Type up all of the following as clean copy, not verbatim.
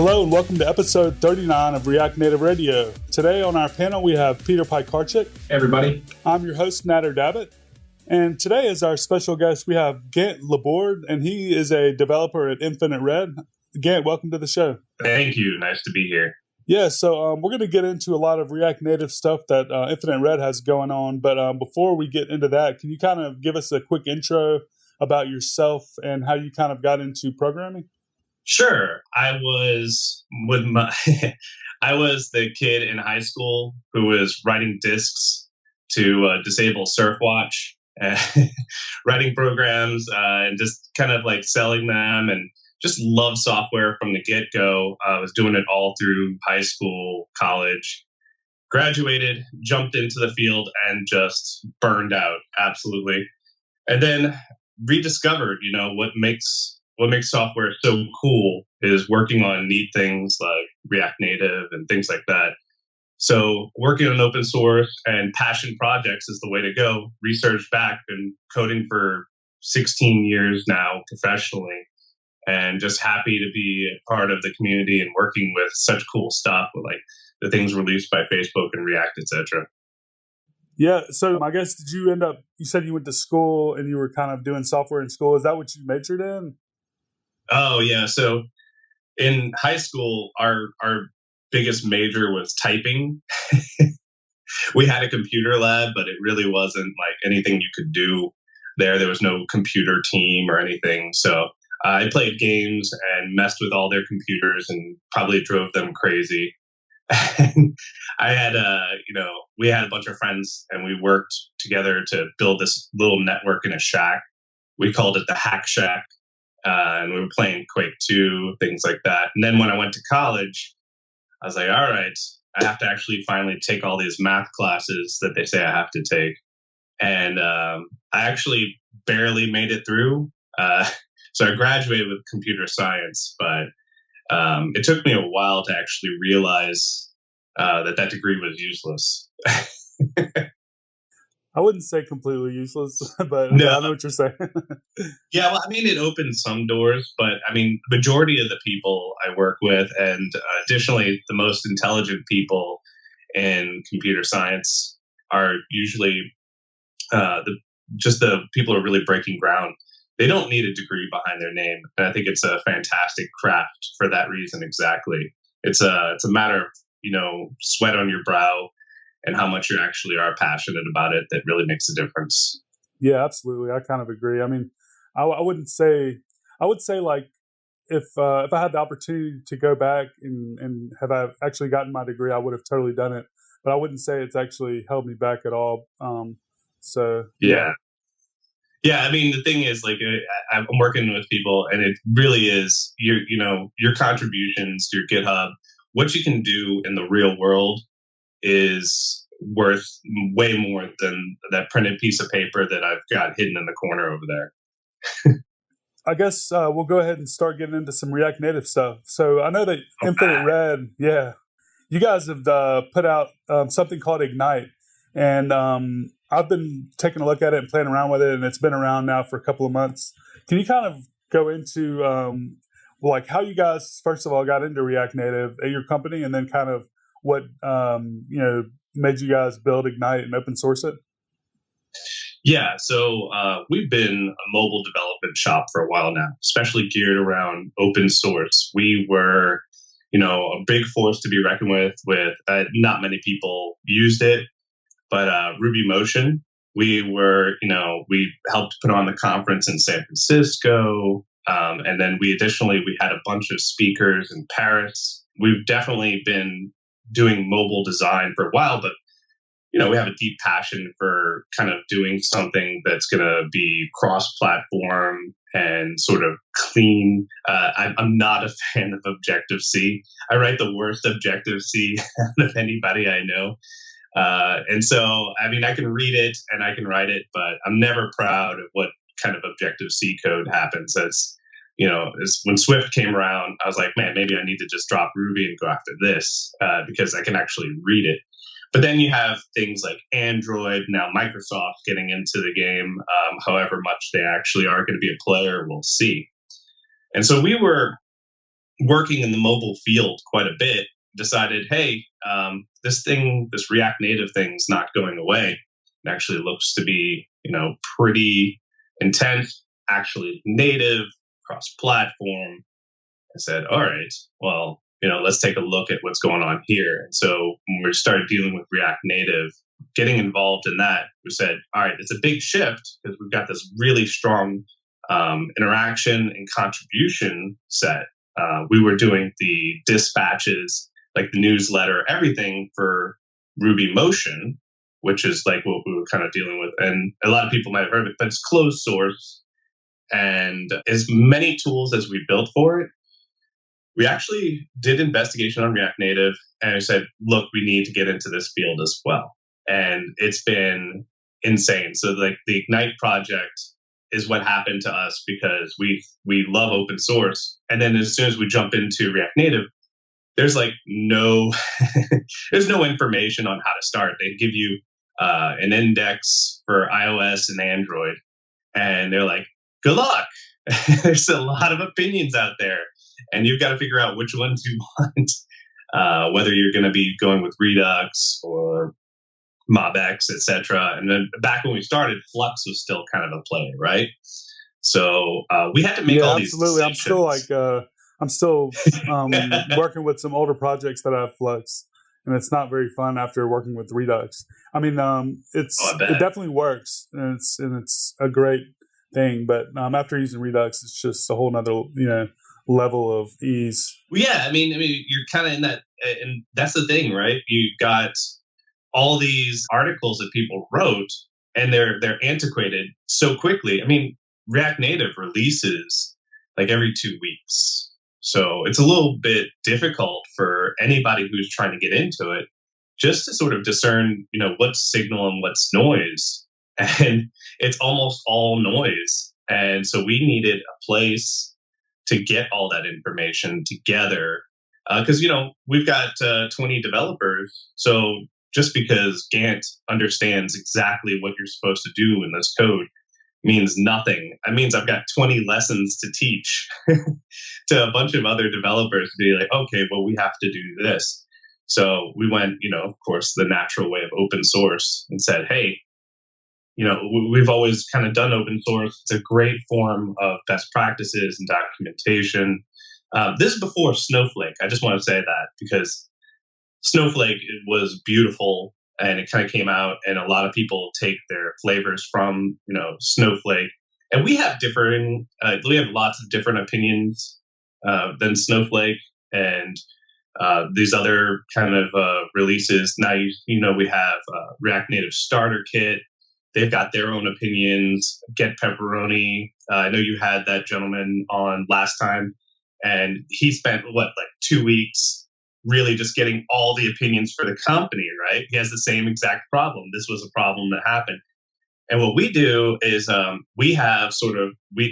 Hello and welcome to episode 39 of React Native Radio. Today on our panel we have Peter Pikarczyk. Hey everybody. I'm your host Nader Dabbit. And today as our special guest we have Gant Laborde, and he is a developer at Infinite Red. Gant, welcome to the show. Thank you. Nice to be here. Yeah, so we're going to get into a lot of React Native stuff that Infinite Red has going on. But before we get into that, can you kind of give us a quick intro about yourself and how you kind of got into programming? Sure. I was I was the kid in high school who was writing disks to disable Surfwatch, writing programs and just kind of like selling them, and just loved software from the get-go. I was doing it all through high school, college, graduated, jumped into the field, and just burned out absolutely. And then rediscovered, what makes software so cool is working on neat things like React Native and things like that. So working on open source and passion projects is the way to go. Research back, been coding for 16 years now professionally, and just happy to be a part of the community and working with such cool stuff with like the things released by Facebook and React, etc. Yeah, so I guess you said you went to school and you were kind of doing software in school. Is that what you majored in? Oh, yeah. So in high school, our biggest major was typing. We had a computer lab, but it really wasn't like anything you could do there. There was no computer team or anything. So I played games and messed with all their computers and probably drove them crazy. And I had, we had a bunch of friends and we worked together to build this little network in a shack. We called it the Hack Shack. And we were playing Quake 2, things like that. And then when I went to college, I was like, all right, I have to actually finally take all these math classes that they say I have to take. And I actually barely made it through. So I graduated with computer science, but it took me a while to actually realize that degree was useless. I wouldn't say completely useless, but no. I know what you're saying. Yeah, well, I mean, it opened some doors, but I mean, majority of the people I work with, and additionally, the most intelligent people in computer science are usually the people who are really breaking ground. They don't need a degree behind their name, and I think it's a fantastic craft for that reason. Exactly, it's a matter of sweat on your brow and how much you actually are passionate about it that really makes a difference. Yeah, absolutely. I kind of agree. I mean, I would say like if I had the opportunity to go back and have I actually gotten my degree, I would have totally done it. But I wouldn't say it's actually held me back at all. Yeah. Yeah, I mean, the thing is, like, I'm working with people, and it really is your contributions, your GitHub, what you can do in the real world is worth way more than that printed piece of paper that I've got hidden in the corner over there. I guess we'll go ahead and start getting into some React Native stuff. So I know that Infinite Red, you guys have put out something called Ignite, and I've been taking a look at it and playing around with it, and it's been around now for a couple of months. Can you kind of go into like how you guys, first of all, got into React Native at your company, and then kind of what made you guys build Ignite and open source it? Yeah, so we've been a mobile development shop for a while now, especially geared around open source. We were, a big force to be reckoned with not many people used it, but Ruby Motion, we helped put on the conference in San Francisco, and then we had a bunch of speakers in Paris. We've definitely been doing mobile design for a while, but we have a deep passion for kind of doing something that's going to be cross-platform and sort of clean. I'm not a fan of Objective-C. I write the worst Objective-C out of anybody I know. And so, I mean, I can read it and I can write it, but I'm never proud of what kind of Objective-C code happens. That's, when Swift came around, I was like, man, maybe I need to just drop Ruby and go after this because I can actually read it. But then you have things like Android, now Microsoft getting into the game, however much they actually are going to be a player, we'll see. And so we were working in the mobile field quite a bit, decided, hey, this React Native thing's not going away. It actually looks to be, pretty intense, actually native, cross-platform. I said, all right, well, let's take a look at what's going on here. And so when we started dealing with React Native, getting involved in that, we said, all right, it's a big shift because we've got this really strong interaction and contribution set. We were doing the dispatches, like the newsletter, everything for Ruby Motion, which is like what we were kind of dealing with. And a lot of people might have heard of it, but it's closed source. And as many tools as we built for it, we actually did investigation on React Native and I said, look, we need to get into this field as well. And it's been insane. So like the Ignite project is what happened to us because we love open source. And then as soon as we jump into React Native, there's like there's no information on how to start. They give you an index for iOS and Android, and they're like, good luck. There's a lot of opinions out there, and you've got to figure out which ones you want, whether you're going to be going with Redux or MobX, etc. And then back when we started, Flux was still kind of a play, right? So we had to make all these absolutely. decisions. I'm still working with some older projects that have Flux, and it's not very fun after working with Redux. I mean, it definitely works, and it's a great thing, but after using Redux, it's just a whole nother level of ease. Well, yeah, I mean, you're kind of in that, and that's the thing, right? You got all these articles that people wrote, and they're antiquated so quickly. I mean, React Native releases like every 2 weeks. So it's a little bit difficult for anybody who's trying to get into it just to sort of discern, what's signal and what's noise. And it's almost all noise. And so we needed a place to get all that information together. Because, we've got 20 developers. So just because Gant understands exactly what you're supposed to do in this code means nothing. It means I've got 20 lessons to teach to a bunch of other developers to be like, okay, well, we have to do this. So we went, of course, the natural way of open source and said, hey, we've always kind of done open source. It's a great form of best practices and documentation. This is before Snowflake. I just want to say that because Snowflake was beautiful and it kind of came out, and a lot of people take their flavors from, Snowflake. And we have lots of different opinions than Snowflake and these other kind of releases. Now, we have React Native Starter Kit. They've got their own opinions. Get Pepperoni. I know you had that gentleman on last time, and he spent 2 weeks really just getting all the opinions for the company, right? He has the same exact problem. This was a problem that happened. And what we do is we have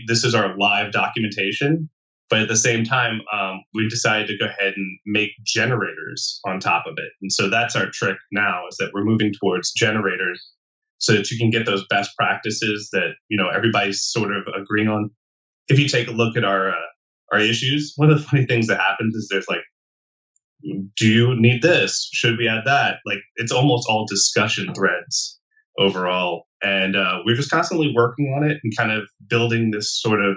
this is our live documentation, but at the same time, we decided to go ahead and make generators on top of it. And so that's our trick now, is that we're moving towards generators so that you can get those best practices that, everybody's sort of agreeing on. If you take a look at our issues, one of the funny things that happens is there's like, do you need this? Should we add that? Like, it's almost all discussion threads overall. And we're just constantly working on it and kind of building this sort of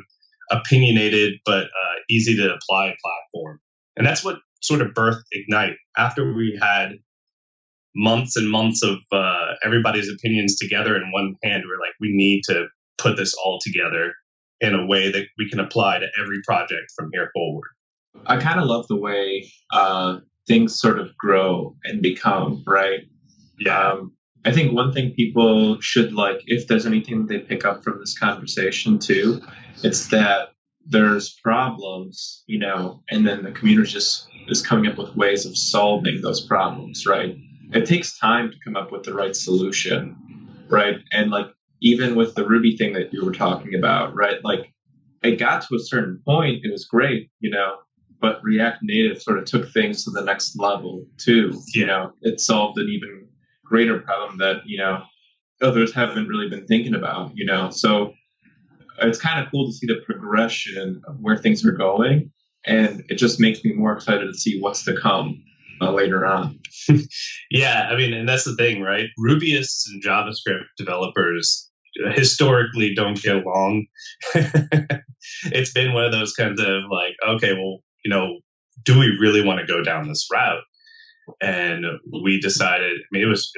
opinionated but easy to apply platform. And that's what sort of birthed Ignite. After we had months and months of everybody's opinions together in one hand, we're like, we need to put this all together in a way that we can apply to every project from here forward. I kind of love the way things sort of grow and become, right? Yeah. I think one thing people should if there's anything they pick up from this conversation too, it's that there's problems, and then the community just is coming up with ways of solving those problems, right? It takes time to come up with the right solution, right? And even with the Ruby thing that you were talking about, right? It got to a certain point, it was great, but React Native sort of took things to the next level too. It solved an even greater problem that, others haven't really been thinking about, So it's kind of cool to see the progression of where things are going. and it just makes me more excited to see what's to come later on. Yeah, I mean, and that's the thing, right? Rubyists and JavaScript developers historically don't get along. It's been one of those kinds of like, okay, well, do we really want to go down this route? And we decided, I mean, it was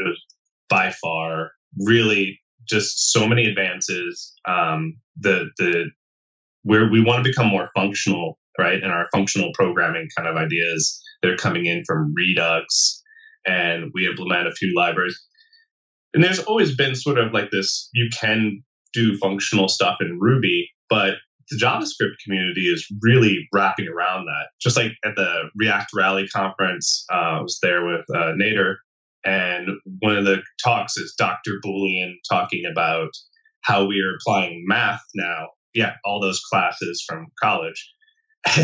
by far really just so many advances. Where we want to become more functional, right? And our functional programming kind of ideas, they're coming in from Redux, and we implement a few libraries. And there's always been sort of like this, you can do functional stuff in Ruby, but the JavaScript community is really wrapping around that. Just like at the React Rally conference, I was there with Nader, and one of the talks is Dr. Boolean talking about how we are applying math now. Yeah, all those classes from college.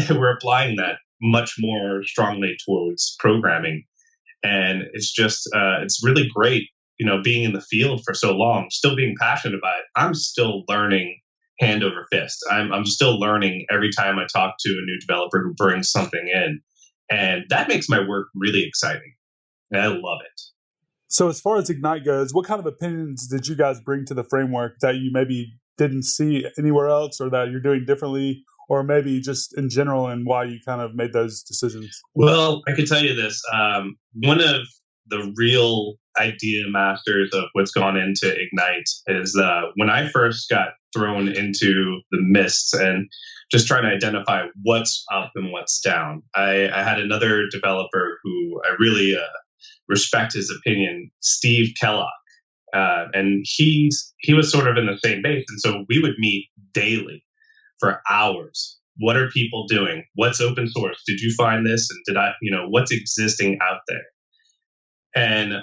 We're applying that much more strongly towards programming. And it's just, it's really great, being in the field for so long, still being passionate about it. I'm still learning hand over fist. I'm still learning every time I talk to a new developer who brings something in. And that makes my work really exciting. And I love it. So as far as Ignite goes, what kind of opinions did you guys bring to the framework that you maybe didn't see anywhere else, or that you're doing differently, or maybe just in general, and why you kind of made those decisions? Well, I can tell you this. One of the real idea masters of what's gone into Ignite is when I first got thrown into the mists and just trying to identify what's up and what's down. I had another developer who I really respect his opinion, Steve Kellogg. And he was sort of in the same base. And so we would meet daily for hours. What are people doing? What's open source? Did you find this? And what's existing out there? And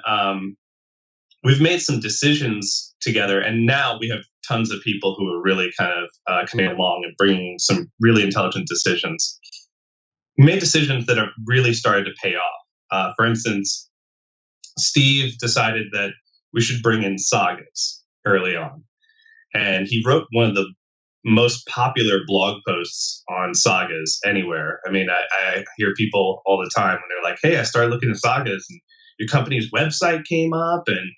we've made some decisions together. And now we have tons of people who are really kind of coming along and bringing some really intelligent decisions. We made decisions that have really started to pay off. For instance, Steve decided that we should bring in sagas early on. And he wrote one of the most popular blog posts on sagas anywhere. I mean, I hear people all the time when they're like, hey, I started looking at sagas and your company's website came up and,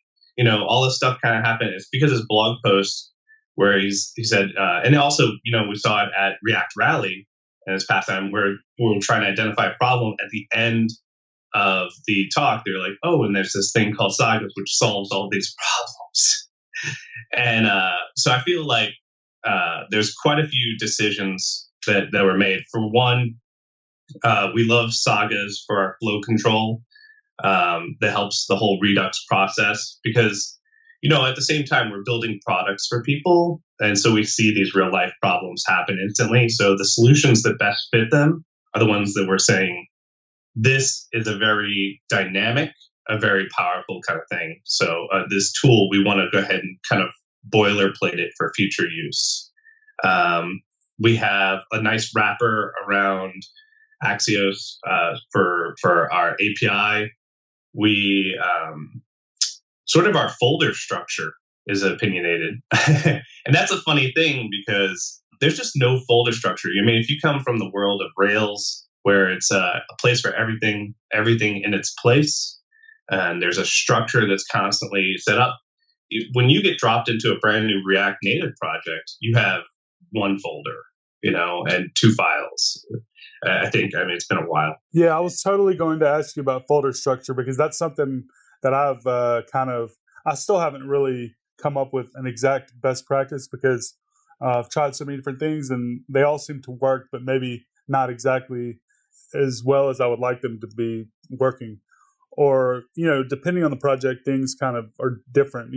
all this stuff kind of happened. It's because his blog post where he said, and also, we saw it at React Rally and this past time where we were trying to identify a problem at the end of the talk. They were like, oh, and there's this thing called sagas, which solves all these problems. And so I feel like there's quite a few decisions that were made. For one, we love sagas for our flow control that helps the whole Redux process because, at the same time, we're building products for people. And so we see these real life problems happen instantly. So the solutions that best fit them are the ones that we're saying, this is a very dynamic, a very powerful kind of thing. So this tool, we want to go ahead and kind of boilerplate it for future use. We have a nice wrapper around Axios for our API. We sort of our folder structure is opinionated. And that's a funny thing because there's just no folder structure. I mean, if you come from the world of Rails, where it's a place for everything in its place, and there's a structure that's constantly set up. When you get dropped into a brand new React Native project, you have one folder, and two files. I mean, it's been a while. Yeah, I was totally going to ask you about folder structure because that's something that I've I still haven't really come up with an exact best practice because I've tried so many different things and they all seem to work, but maybe not exactly as well as I would like them to be working. Or, depending on the project, things kind of are different,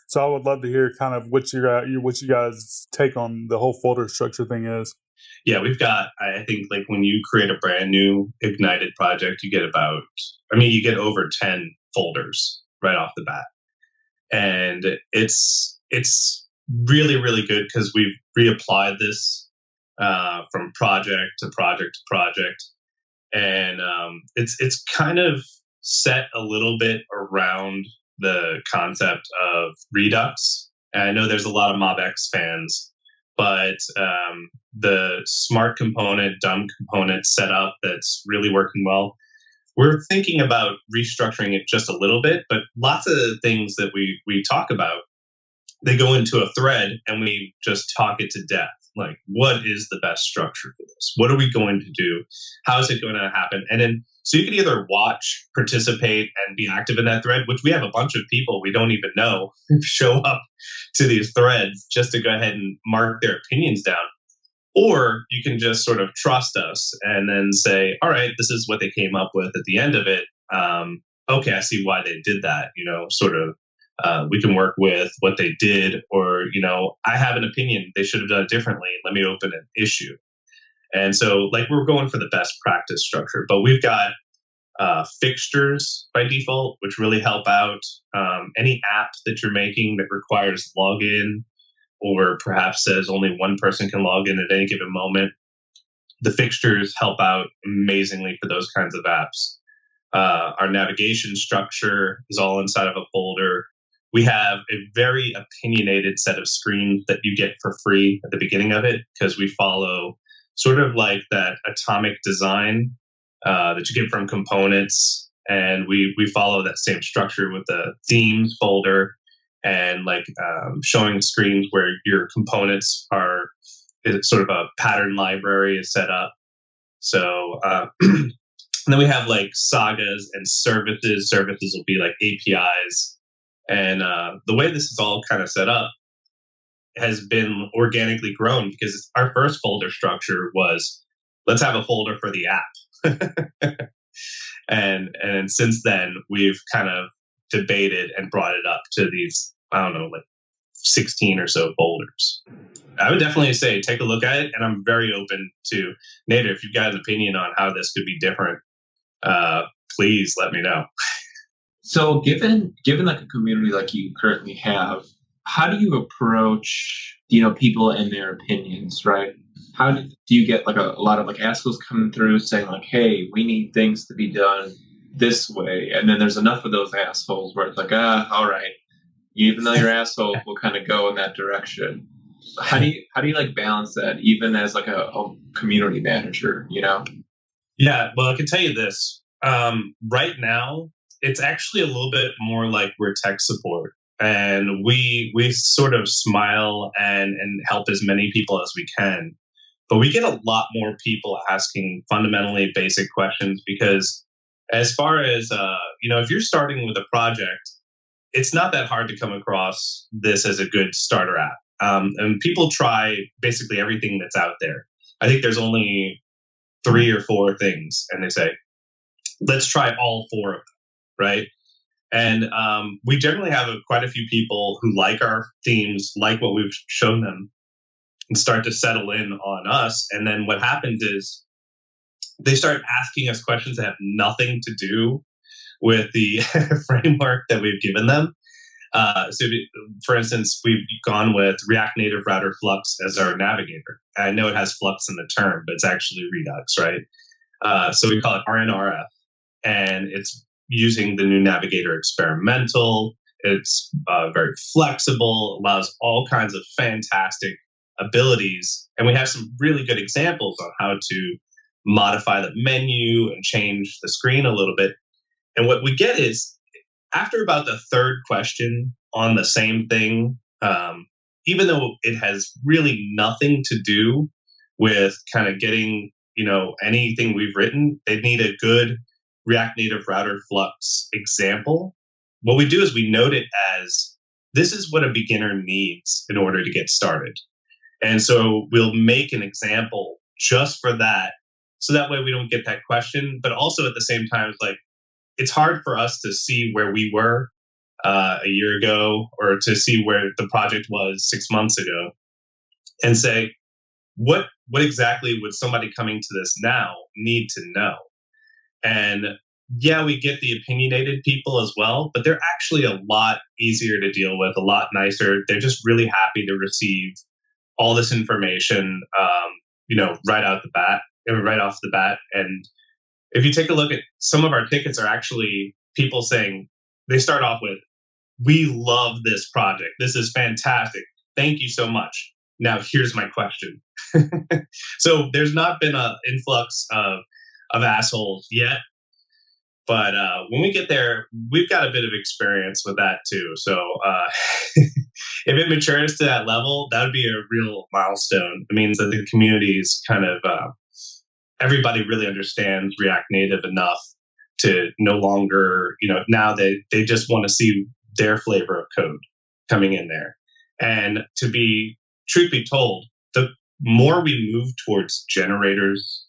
So I would love to hear kind of what you guys' take on the whole folder structure thing is. Yeah, we've got, I think, like when you create a brand new Ignited project, you get over 10 folders right off the bat. And it's really, really good because we've reapplied this from project to project to project. And it's kind of set a little bit around the concept of Redux. And I know there's a lot of MobX fans but the smart component, dumb component setup that's really working well. We're thinking about restructuring it just a little bit, but lots of the things that we talk about, they go into a thread and we just talk it to death. Like, what is the best structure for this? What are we going to do? How is it going to happen? And then, so you can either watch, participate, and be active in that thread, which we have a bunch of people we don't even know show up to these threads just to go ahead and mark their opinions down. Or you can just sort of trust us and then say, all right, this is what they came up with at the end of it. Okay, I see why they did that. Sort of, we can work with what they did, or, I have an opinion. They should have done it differently. Let me open an issue. And so, like, we're going for the best practice structure, but we've got fixtures by default, which really help out any app that you're making that requires login, or perhaps says only one person can log in at any given moment. The fixtures help out amazingly for those kinds of apps. Our navigation structure is all inside of a folder. We have a very opinionated set of screens that you get for free at the beginning of it, because we follow sort of like that atomic design that you get from components. And we follow that same structure with the themes folder, and like showing screens where your components are, sort of a pattern library is set up. So and then we have like sagas and services. Services will be like APIs. And the way this is all kind of set up has been organically grown, because our first folder structure was, let's have a folder for the app. and since then, we've kind of debated and brought it up to these, I don't know, like 16 or so folders. I would definitely say take a look at it, and I'm very open to, Nader, if you've got an opinion on how this could be different, please let me know. So given like a community like you currently have, how do you approach, people and their opinions, right? How do you get like a lot of like assholes coming through saying like, hey, we need things to be done this way, and then there's enough of those assholes where it's like, all right, even though you're assholes, we'll kind of go in that direction. How do you like balance that, even as like a community manager, Yeah, well, I can tell you this. Right now, it's actually a little bit more like we're tech support, and we sort of smile and help as many people as we can. But we get a lot more people asking fundamentally basic questions, because as far as, if you're starting with a project, it's not that hard to come across this as a good starter app. And people try basically everything that's out there. I think there's only 3 or 4 things, and they say, let's try all 4 of them, right? And we generally have quite a few people who like our themes, like what we've shown them, and start to settle in on us. And then what happens is they start asking us questions that have nothing to do with the framework that we've given them. So, for instance, we've gone with React Native Router Flux as our navigator. I know it has Flux in the term, but it's actually Redux, right? So we call it RNRF, and it's using the new Navigator experimental. It's very flexible, allows all kinds of fantastic abilities. And we have some really good examples on how to modify the menu and change the screen a little bit. And what we get is, after about the 3rd question on the same thing, even though it has really nothing to do with kind of getting, anything we've written, they need a good React Native Router Flux example. What we do is we note it as, this is what a beginner needs in order to get started. And so we'll make an example just for that. So that way we don't get that question. But also at the same time, it's like, it's hard for us to see where we were a year ago, or to see where the project was 6 months ago, and say, what exactly would somebody coming to this now need to know? And yeah, we get the opinionated people as well, but they're actually a lot easier to deal with, a lot nicer. They're just really happy to receive all this information, right off the bat. And if you take a look at some of our tickets, are actually people saying, they start off with, we love this project. This is fantastic. Thank you so much. Now here's my question. So there's not been an influx of assholes yet, but when we get there, we've got a bit of experience with that too. So if it matures to that level, that would be a real milestone. It means that the community is kind of everybody really understands React Native enough to no longer, now they just want to see their flavor of code coming in there. And to be, truth be told, the more we move towards generators,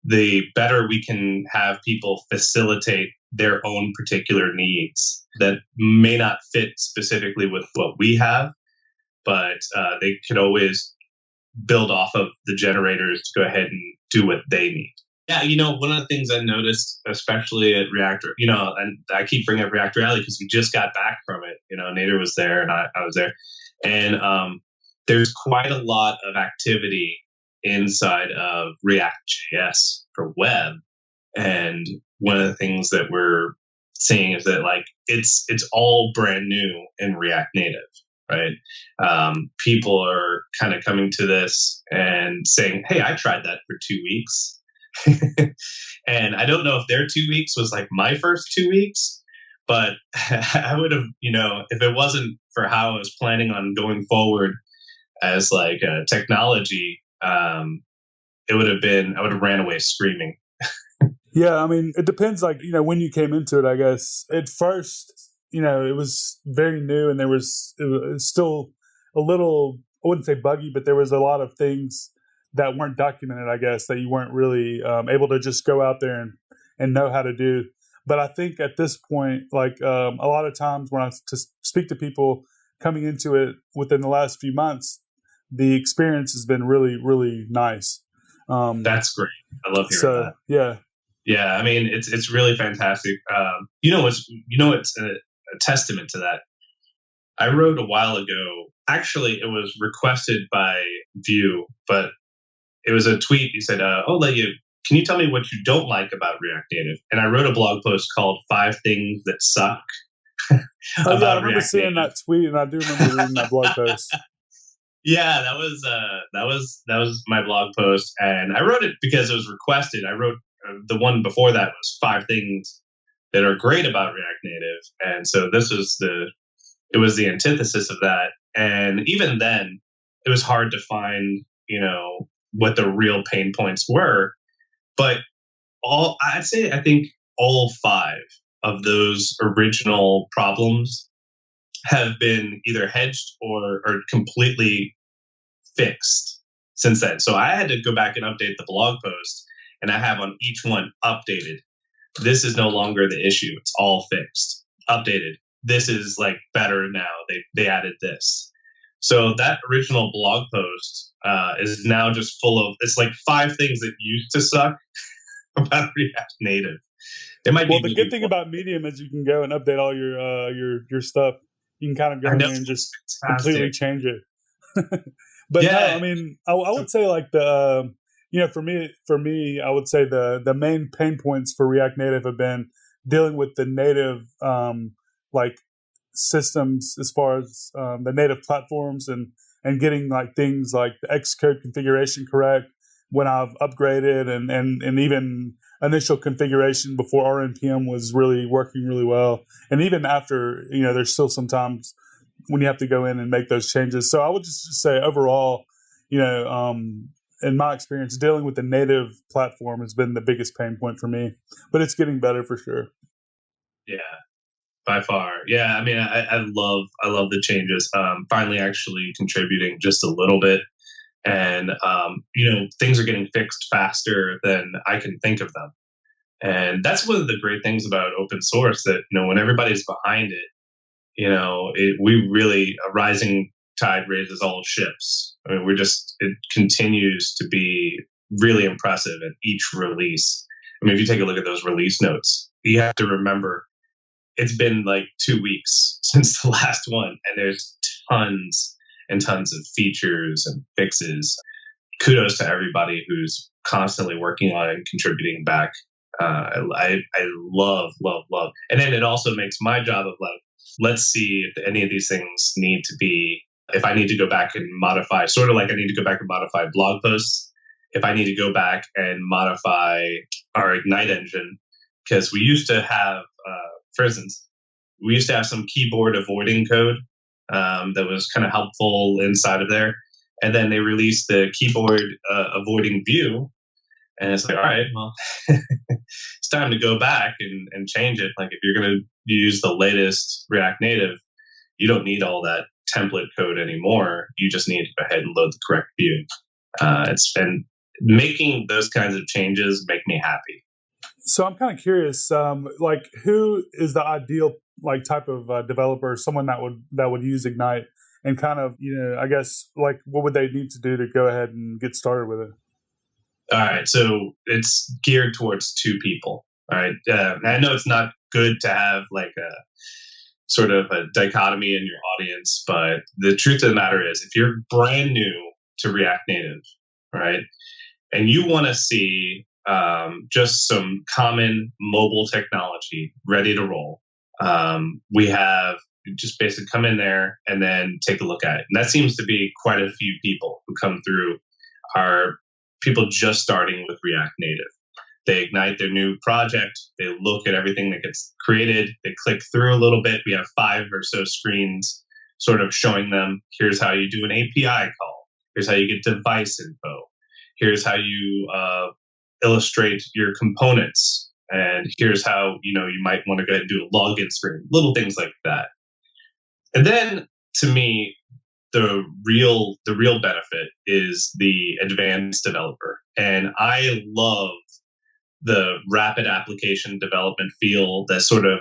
the better we can have people facilitate their own particular needs that may not fit specifically with what we have, but they could always build off of the generators to go ahead and do what they need. Yeah, one of the things I noticed, especially at Reactor, and I keep bringing up Reactor Alley because we just got back from it. Nader was there and I was there. And there's quite a lot of activity inside of React.js for web. And one of the things that we're seeing is that it's all brand new in React Native, right? People are kind of coming to this and saying, hey, I tried that for 2 weeks. And I don't know if their 2 weeks was like my first 2 weeks, but I would have, if it wasn't for how I was planning on going forward as like a technology, it would have been, I would have ran away screaming. Yeah, I mean, it depends, when you came into it, I guess. At first, it was very new and it was still a little, I wouldn't say buggy, but there was a lot of things that weren't documented, I guess, that you weren't really able to just go out there and know how to do. But I think at this point, a lot of times when I speak to people coming into it within the last few months, the experience has been really, really nice. That's great. I love hearing that. Yeah. Yeah, I mean, it's really fantastic. It's a testament to that. I wrote a while ago. Actually, it was requested by Vue, but it was a tweet. He said, can you tell me what you don't like about React Native? And I wrote a blog post called 5 Things That Suck. I remember seeing that tweet, and I do remember reading that blog post. Yeah, that was my blog post, and I wrote it because it was requested. I wrote the one before that was 5 things that are great about React Native, and so it was the antithesis of that. And even then, it was hard to find, what the real pain points were. But I think all 5 of those original problems have been either hedged or completely fixed since then. So I had to go back and update the blog post, and I have on each one updated. This is no longer the issue. It's all fixed. Updated. This is better now. They added this. So that original blog post is now just full of, it's 5 things that used to suck about React Native. The good thing about Medium is you can go and update all your stuff. You can kind of go in there and just completely change it. But yeah. No, I mean, I would say for me, I would say the main pain points for React Native have been dealing with the native systems as far as the native platforms and getting things like the Xcode configuration correct when I've upgraded and even initial configuration before RNPM was really working really well. And even after, there's still sometimes when you have to go in and make those changes. So I would just say overall, in my experience, dealing with the native platform has been the biggest pain point for me, but it's getting better for sure. Yeah, by far. Yeah. I mean, I love the changes. Finally actually contributing just a little bit. And, things are getting fixed faster than I can think of them. And that's one of the great things about open source that, when everybody's behind it, we really, a rising tide raises all ships. I mean, it continues to be really impressive at each release. I mean, if you take a look at those release notes, you have to remember it's been 2 weeks since the last one, and there's tons and tons of features and fixes. Kudos to everybody who's constantly working on it and contributing back. I love. And then it also makes my job of let's see if any of these things need to be if I need to go back and modify, sort of like I need to go back and modify blog posts, if I need to go back and modify our Ignite engine, because we used to have, for instance, we used to have some keyboard avoiding code that was kind of helpful inside of there. And then they released the keyboard avoiding view. And it's like, all right, well, it's time to go back and change it. Like if you're going to use the latest React Native, you don't need all that template code anymore. You just need to go ahead and load the correct view. And making those kinds of changes make me happy. So I'm kind of curious, like who is the ideal like type of developer, someone that would use Ignite, and kind of, I guess, like what would they need to do to go ahead and get started with it? All right, so it's geared towards two people. All right, I know it's not good to have like a sort of a dichotomy in your audience, but the truth of the matter is, if you're brand new to React Native, right, and you want to see just some common mobile technology ready to roll, we have just basically come in there and then take a look at it. And that seems to be quite a few people who come through are people just starting with React Native. They ignite their new project. They look at everything that gets created. They click through a little bit. We have 5 or so screens sort of showing them, here's how you do an API call. Here's how you get device info. Here's how you illustrate your components. And here's how, you might want to go ahead and do a login screen, little things like that. And then to me, the real benefit is the advanced developer. And I love the rapid application development feel, that sort of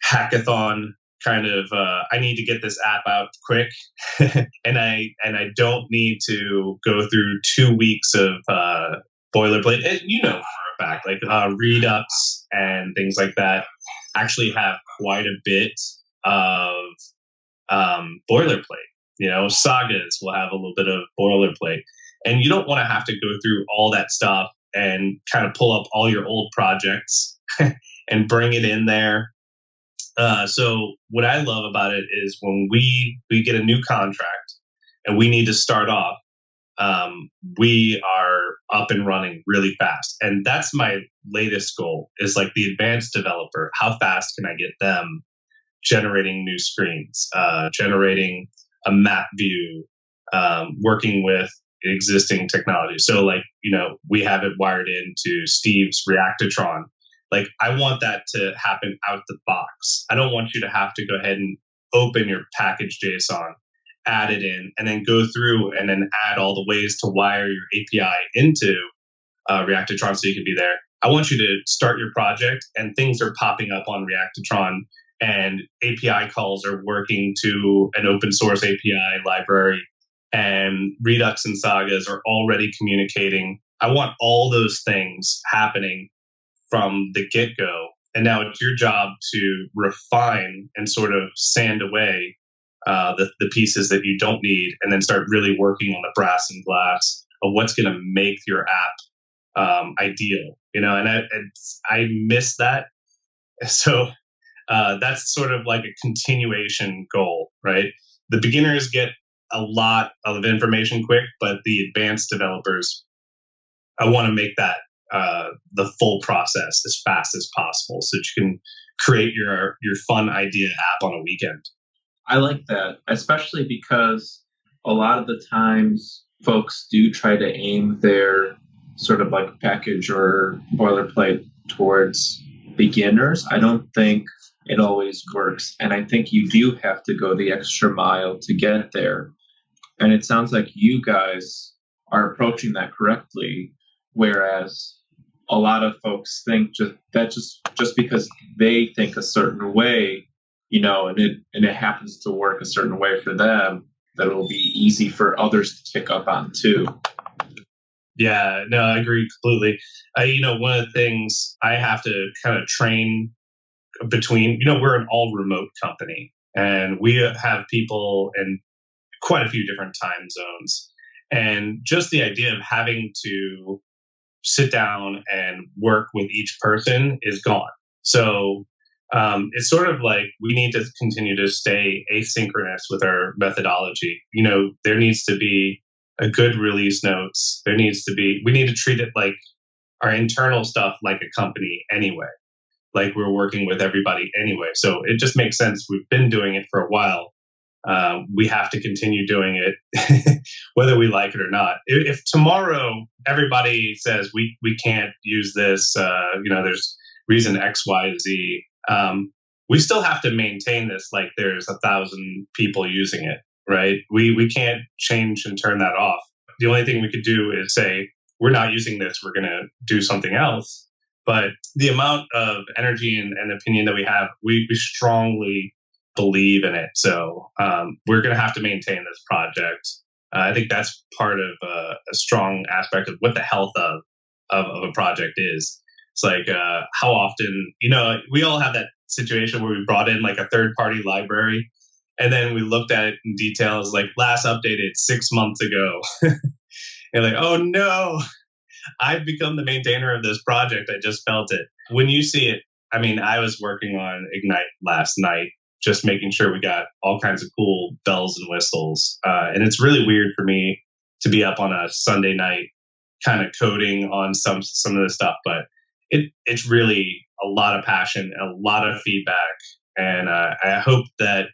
hackathon kind of, I need to get this app out quick. and I don't need to go through 2 weeks of boilerplate. And for a fact, like Redux and things like that actually have quite a bit of boilerplate. Sagas will have a little bit of boilerplate. And you don't want to have to go through all that stuff and kind of pull up all your old projects and bring it in there. So what I love about it is when we get a new contract and we need to start off, we are up and running really fast. And that's my latest goal, is like the advanced developer. How fast can I get them generating new screens, generating a map view, working with existing technology. So like, we have it wired into Steve's Reactotron. Like I want that to happen out the box. I don't want you to have to go ahead and open your package JSON, add it in, and then go through and then add all the ways to wire your API into Reactotron so you can be there. I want you to start your project and things are popping up on Reactotron and API calls are working to an open source API library, and Redux and Sagas are already communicating. I want all those things happening from the get-go. And now it's your job to refine and sort of sand away the pieces that you don't need, and then start really working on the brass and glass of what's going to make your app ideal. And I miss that. So that's sort of like a continuation goal, right? The beginners get a lot of information quick, but the advanced developers, I want to make that the full process as fast as possible so that you can create your fun idea app on a weekend. I like that, especially because a lot of the times folks do try to aim their sort of like package or boilerplate towards beginners. I don't think it always works. And I think you do have to go the extra mile to get there. And it sounds like you guys are approaching that correctly, whereas a lot of folks think just because they think a certain way, and it happens to work a certain way for them, that it'll be easy for others to pick up on too. Yeah, no, I agree completely. One of the things I have to kind of train between, we're an all remote company and we have people in quite a few different time zones. And just the idea of having to sit down and work with each person is gone. So It's sort of like we need to continue to stay asynchronous with our methodology. There needs to be a good release notes. We need to treat it like our internal stuff like a company anyway, like we're working with everybody anyway. So it just makes sense. We've been doing it for a while. We have to continue doing it, whether we like it or not. If tomorrow everybody says we can't use this, there's reason X, Y, Z, we still have to maintain this like there's 1,000 people using it, right? We can't change and turn that off. The only thing we could do is say, we're not using this, we're going to do something else. But the amount of energy and opinion that we have, we strongly believe in it. So we're going to have to maintain this project. I think that's part of a strong aspect of what the health of a project is. It's like how often, we all have that situation where we brought in like a third-party library, and then we looked at it in details, like last updated 6 months ago. And like, oh no, I've become the maintainer of this project. I just felt it. When you see it, I was working on Ignite last night, just making sure we got all kinds of cool bells and whistles. And it's really weird for me to be up on a Sunday night kind of coding on some of this stuff, but it's really a lot of passion, a lot of feedback. And I hope that,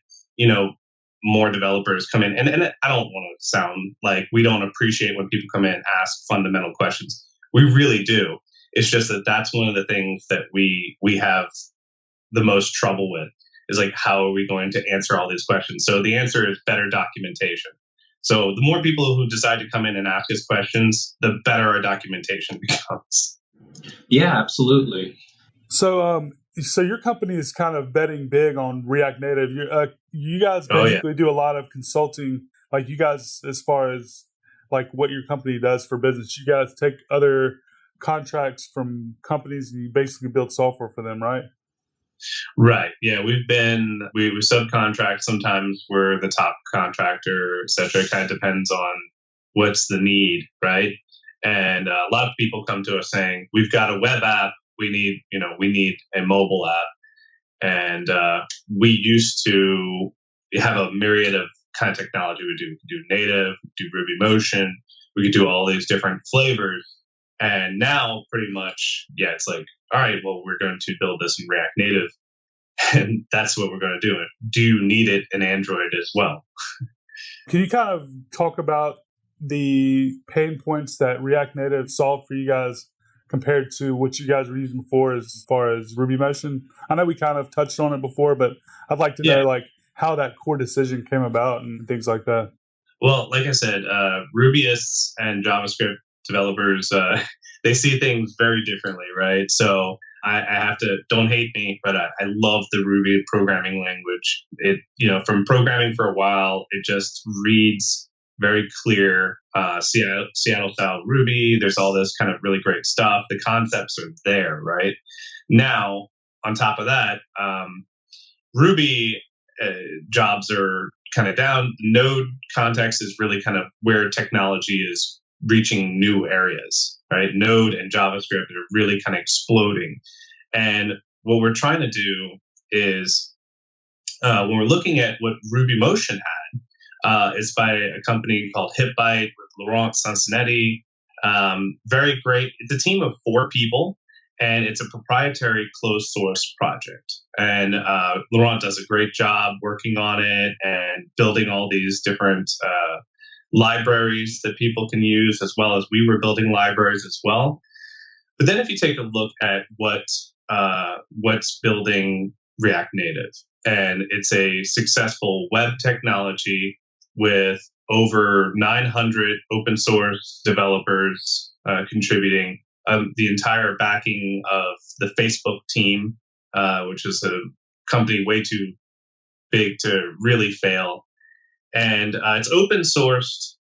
more developers come in. And I don't want to sound like we don't appreciate when people come in and ask fundamental questions. We really do. It's just that that's one of the things that we have the most trouble with, is like, how are we going to answer all these questions? So the answer is better documentation. So the more people who decide to come in and ask us questions, the better our documentation becomes. Yeah, absolutely. So your company is kind of betting big on React Native. You guys basically do a lot of consulting, like you guys, as far as like what your company does for business. You guys take other contracts from companies and you basically build software for them, right? Right. Yeah, we subcontract. Sometimes we're the top contractor, et cetera. It kind of depends on what's the need, right? And a lot of people come to us saying, we've got a web app. We need a mobile app. And we used to have a myriad of kind of technology. We could do native, do Ruby Motion. We could do all these different flavors. And now pretty much, it's like, all right, well, we're going to build this in React Native. And that's what we're going to do. Do you need it in Android as well? Can you kind of talk about the pain points that React Native solved for you guys compared to what you guys were using before as far as Ruby Motion? I know we kind of touched on it before, but I'd like to know like how that core decision came about and things like that. Well, like I said, Rubyists and JavaScript developers, they see things very differently, right? So I have to, don't hate me, but I love the Ruby programming language. It, from programming for a while, it just reads very clear Seattle style Ruby. There's all this kind of really great stuff. The concepts are there, right? Now, on top of that, Ruby jobs are kind of down. Node context is really kind of where technology is reaching new areas, right? Node and JavaScript are really kind of exploding. And what we're trying to do is, when we're looking at what Ruby Motion had, is by a company called HipByte with Laurent Sansonetti. Very great. It's a team of 4 people, and it's a proprietary closed source project. And Laurent does a great job working on it and building all these different libraries that people can use, as well as we were building libraries as well. But then if you take a look at what's building React Native, and it's a successful web technology with over 900 open source developers contributing, the entire backing of the Facebook team, which is a company way too big to really fail. And it's open sourced.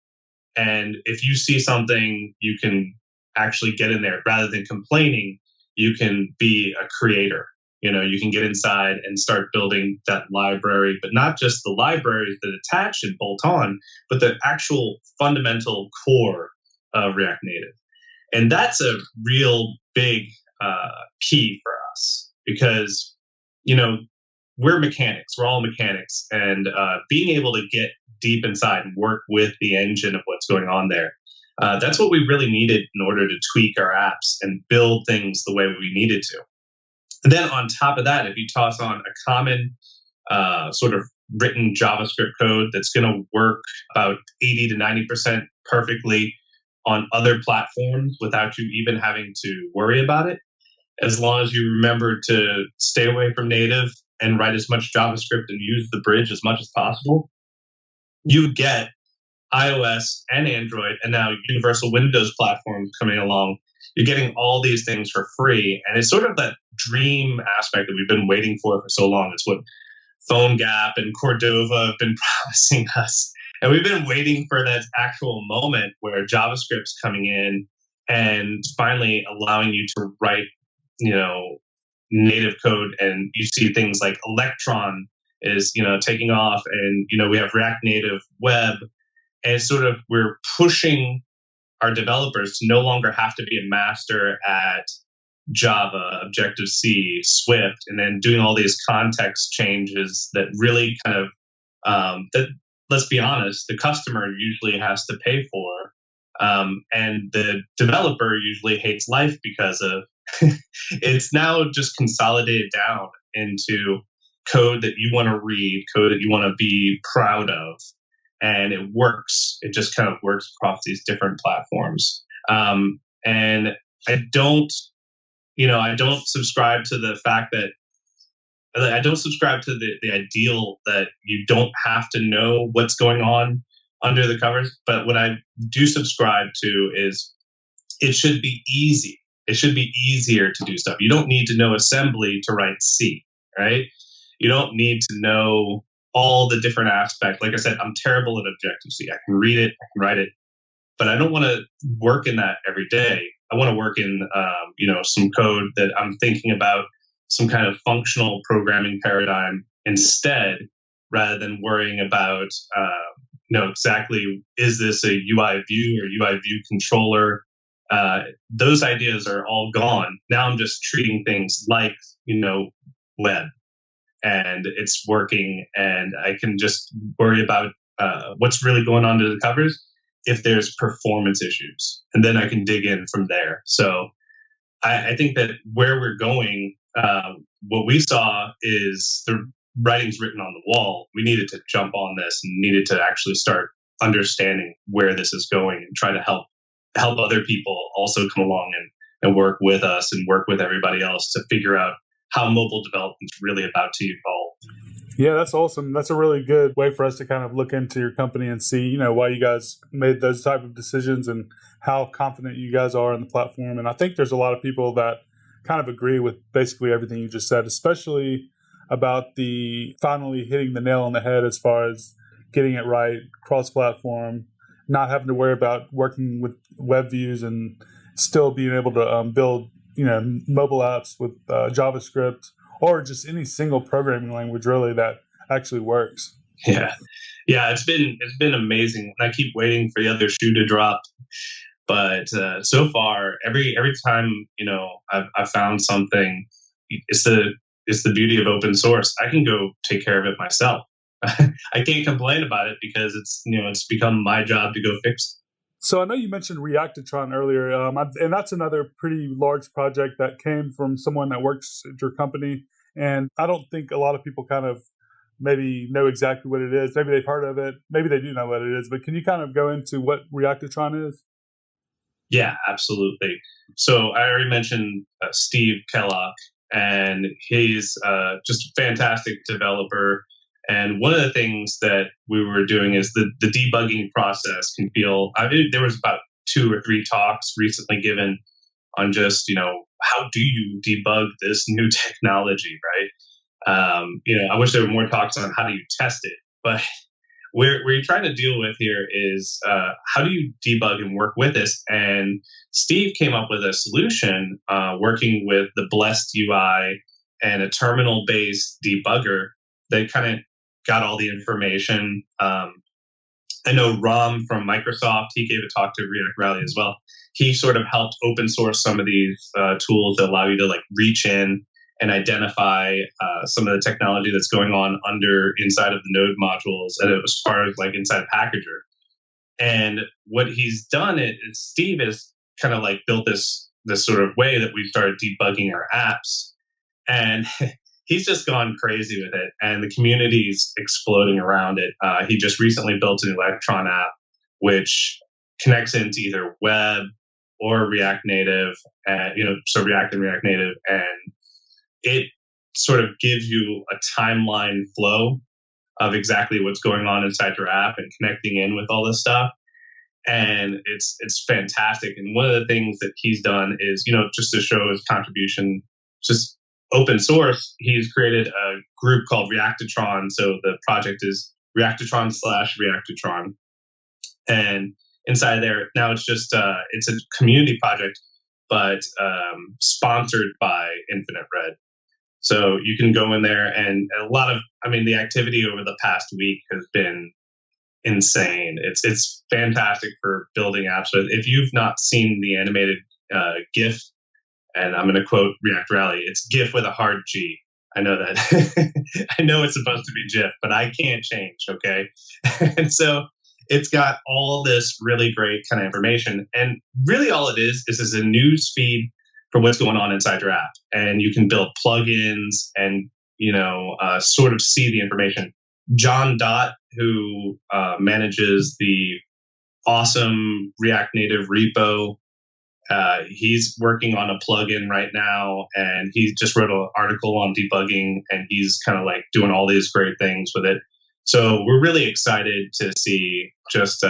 And if you see something, you can actually get in there. Rather than complaining, you can be a creator. You can get inside and start building that library, but not just the libraries that attach and bolt on, but the actual fundamental core of React Native. And that's a real big key for us, because, we're mechanics. We're all mechanics, and being able to get deep inside and work with the engine of what's going on there. That's what we really needed in order to tweak our apps and build things the way we needed to. And then on top of that, if you toss on a common sort of written JavaScript code that's going to work about 80 to 90% perfectly on other platforms without you even having to worry about it, as long as you remember to stay away from native and write as much JavaScript and use the bridge as much as possible, you get iOS and Android and now Universal Windows platforms coming along. You're getting all these things for free. And it's sort of that dream aspect that we've been waiting for so long. It's what PhoneGap and Cordova have been promising us. And we've been waiting for that actual moment where JavaScript's coming in and finally allowing you to write, native code. And you see things like Electron is, taking off, and, we have React Native Web. And it's sort of, we're pushing our developers to no longer have to be a master at Java, Objective-C, Swift, and then doing all these context changes that really kind of, that, let's be honest, the customer usually has to pay for. And the developer usually hates life because of it's now just consolidated down into code that you want to read, code that you want to be proud of. And it works. It just kind of works across these different platforms. And I don't subscribe to the fact that I don't subscribe to the ideal that you don't have to know what's going on under the covers. But what I do subscribe to is it should be easy. It should be easier to do stuff. You don't need to know assembly to write C, right? You don't need to know all the different aspects. Like I said, I'm terrible at Objective-C. I can read it, I can write it, but I don't want to work in that every day. I want to work in, some code that I'm thinking about some kind of functional programming paradigm instead, rather than worrying about, exactly, is this a UI view or UI view controller? Those ideas are all gone. Now I'm just treating things like, web, and it's working, and I can just worry about what's really going on under the covers if there's performance issues, and then I can dig in from there. So I think that where we're going, what we saw is the writing's written on the wall. We needed to jump on this and needed to actually start understanding where this is going and try to help other people also come along and work with us and work with everybody else to figure out how mobile development is really about to evolve. Yeah, that's awesome. That's a really good way for us to kind of look into your company and see, why you guys made those type of decisions and how confident you guys are in the platform. And I think there's a lot of people that kind of agree with basically everything you just said, especially about the finally hitting the nail on the head as far as getting it right, cross-platform, not having to worry about working with web views and still being able to build, mobile apps with JavaScript or just any single programming language really that actually works. Yeah. It's been amazing. And I keep waiting for the other shoe to drop. But so far, every time, I've found something, it's the beauty of open source. I can go take care of it myself. I can't complain about it because it's become my job to go fix it. So I know you mentioned Reactotron earlier, and that's another pretty large project that came from someone that works at your company. And I don't think a lot of people kind of maybe know exactly what it is. Maybe they've heard of it. Maybe they do know what it is. But can you kind of go into what Reactotron is? Yeah, absolutely. So I already mentioned Steve Kellogg, and he's just a fantastic developer. And one of the things that we were doing is the debugging process can feel, there was about 2 or 3 talks recently given on just, how do you debug this new technology, right? I wish there were more talks on how do you test it, but where you're trying to deal with here is how do you debug and work with this? And Steve came up with a solution working with the Blessed UI and a terminal-based debugger that kind of got all the information. I know Ram from Microsoft, he gave a talk to React Rally as well. He sort of helped open source some of these tools that allow you to reach in and identify some of the technology that's going on inside of the node modules, and as far as like inside Packager. And what he's done is Steve has kind of like built this sort of way that we've started debugging our apps, and he's just gone crazy with it, and the community's exploding around it. He just recently built an Electron app, which connects into either web or React Native, so React and React Native, and it sort of gives you a timeline flow of exactly what's going on inside your app and connecting in with all this stuff. And it's fantastic. And one of the things that he's done is, just to show his contribution, just open source, he's created a group called Reactotron. So the project is Reactotron/Reactotron. And inside there, now it's just, it's a community project, but sponsored by Infinite Red. So you can go in there, and the activity over the past week has been insane. It's fantastic for building apps. But if you've not seen the animated GIF, and I'm going to quote React Rally, it's GIF with a hard G. I know that. I know it's supposed to be GIF, but I can't change, okay? And so it's got all this really great kind of information. And really all it is a news feed for what's going on inside your app. And you can build plugins and, sort of see the information. John Dott, who manages the awesome React Native repo, he's working on a plugin right now, and he just wrote an article on debugging, and he's kind of like doing all these great things with it. So we're really excited to see just,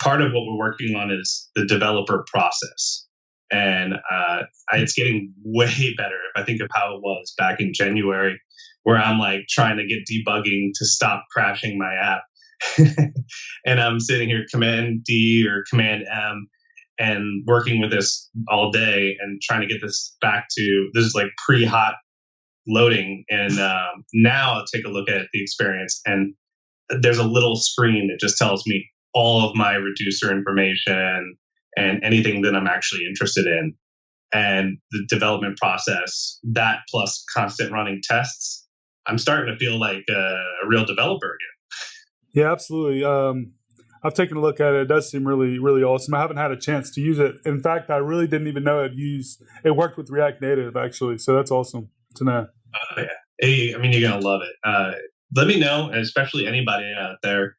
part of what we're working on is the developer process. And it's getting way better if I think of how it was back in January, where I'm like trying to get debugging to stop crashing my app. And I'm sitting here Command D or Command M and working with this all day and trying to get this back to, this is like pre-hot loading. And now I'll take a look at the experience, and there's a little screen that just tells me all of my reducer information and anything that I'm actually interested in. And the development process, that plus constant running tests, I'm starting to feel like a real developer again. Yeah, absolutely. I've taken a look at it. It does seem really, really awesome. I haven't had a chance to use it. In fact, I really didn't even know it worked with React Native, actually. So that's awesome to know. Oh, yeah. Hey, I mean, you're going to love it. Let me know, and especially anybody out there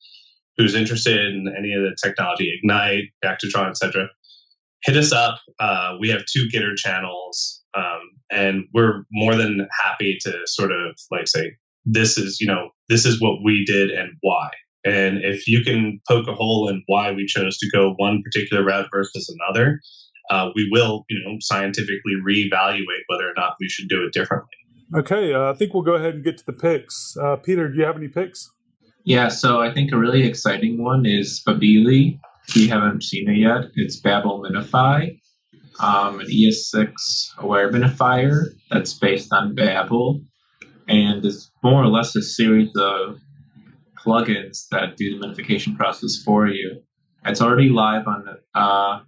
who's interested in any of the technology, Ignite, Reactotron, etc. Hit us up. We have 2 Gitter channels, and we're more than happy to sort of like say, this is what we did and why. And if you can poke a hole in why we chose to go one particular route versus another, we will, scientifically reevaluate whether or not we should do it differently. Okay, I think we'll go ahead and get to the picks. Peter, do you have any picks? Yeah, so I think a really exciting one is Babili. If you haven't seen it yet, it's Babel Minify, an ES6 aware minifier that's based on Babel, and it's more or less a series of plugins that do the minification process for you. It's already live on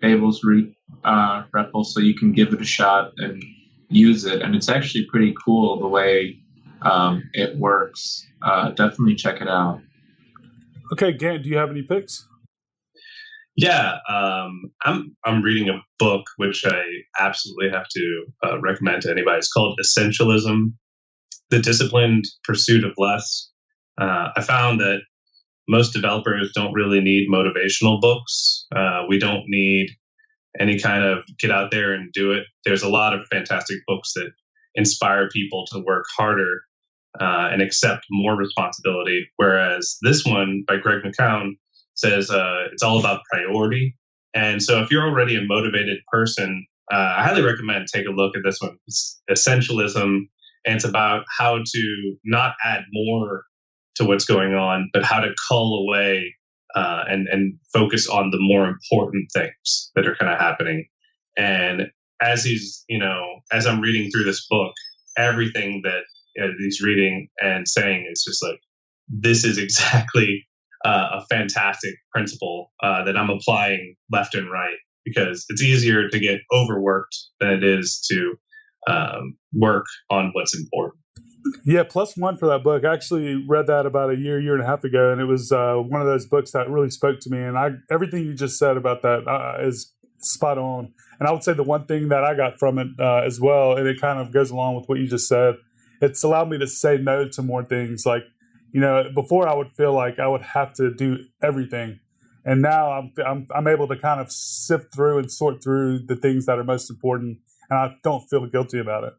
Babel's REPL, so you can give it a shot and use it, and it's actually pretty cool the way it works. Definitely check it out. Okay, Gant, do you have any picks? Yeah, I'm reading a book which I absolutely have to recommend to anybody. It's called Essentialism: The Disciplined Pursuit of Less. I found that most developers don't really need motivational books. We don't need any kind of get out there and do it. There's a lot of fantastic books that inspire people to work harder and accept more responsibility. Whereas this one by Greg McCown says it's all about priority. And so if you're already a motivated person, I highly recommend take a look at this one. It's Essentialism, and it's about how to not add more to what's going on, but how to cull away and focus on the more important things that are kind of happening. And as as I'm reading through this book, everything that he's reading and saying is just like, this is exactly a fantastic principle that I'm applying left and right, because it's easier to get overworked than it is to work on what's important. Yeah, +1 for that book. I actually read that about a year and a half ago, and it was one of those books that really spoke to me. And everything you just said about that is spot on. And I would say the one thing that I got from it as well, and it kind of goes along with what you just said, it's allowed me to say no to more things. Like, before I would feel like I would have to do everything, and now I'm able to kind of sift through and sort through the things that are most important, and I don't feel guilty about it.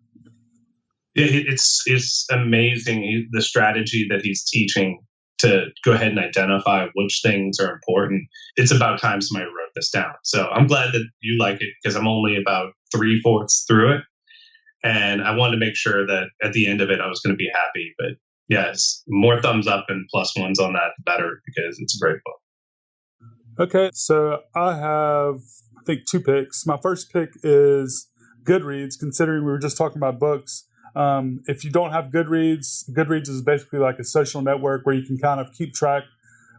It's amazing the strategy that he's teaching to go ahead and identify which things are important. It's about time somebody wrote this down. So I'm glad that you like it, because I'm only about 3/4 through it. And I wanted to make sure that at the end of it, I was going to be happy. But yes, more thumbs up and +1s on that, the better, because it's a great book. Okay, so I have, I think, 2 picks. My first pick is Goodreads, considering we were just talking about books. If you don't have Goodreads is basically like a social network where you can kind of keep track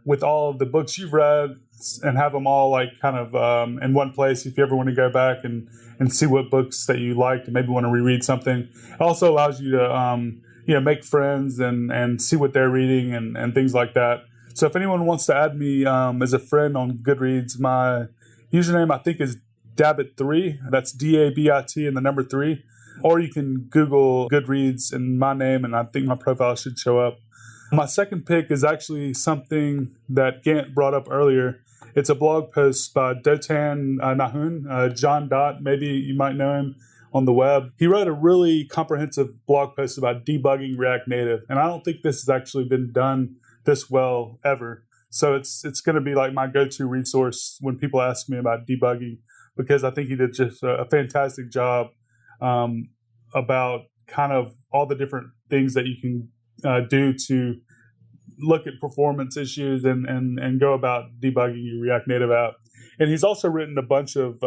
with all of the books you've read and have them all like kind of in one place if you ever want to go back and see what books that you liked and maybe want to reread something. It also allows you to make friends and see what they're reading and things like that. So if anyone wants to add me as a friend on Goodreads, my username I think is Dabbit3. That's DABIT and the number 3. Or you can Google Goodreads and my name, and I think my profile should show up. My second pick is actually something that Gant brought up earlier. It's a blog post by Dotan Nahun, John Dot, maybe you might know him on the web. He wrote a really comprehensive blog post about debugging React Native, and I don't think this has actually been done this well ever. So it's going to be like my go-to resource when people ask me about debugging, because I think he did just a fantastic job about kind of all the different things that you can do to look at performance issues and go about debugging your React Native app. And he's also written a bunch of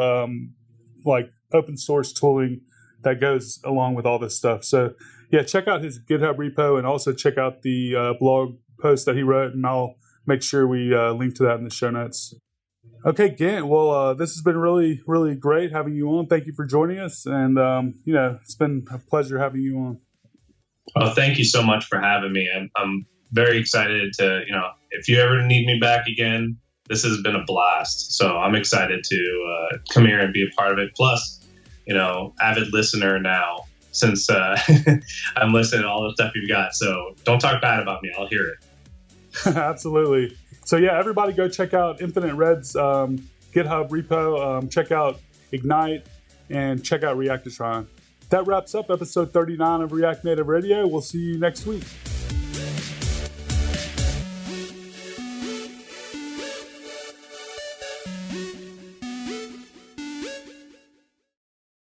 like open source tooling that goes along with all this stuff. So yeah, check out his GitHub repo and also check out the blog post that he wrote, and I'll make sure we link to that in the show notes. Okay, Gant. Well, this has been really, really great having you on. Thank you for joining us, and it's been a pleasure having you on. Oh, thank you so much for having me. I'm very excited to, if you ever need me back again, this has been a blast. So I'm excited to come here and be a part of it. Plus, avid listener now, since I'm listening to all the stuff you've got. So don't talk bad about me. I'll hear it. Absolutely. So yeah, everybody go check out Infinite Red's GitHub repo, check out Ignite, and check out Reactotron. That wraps up episode 39 of React Native Radio. We'll see you next week.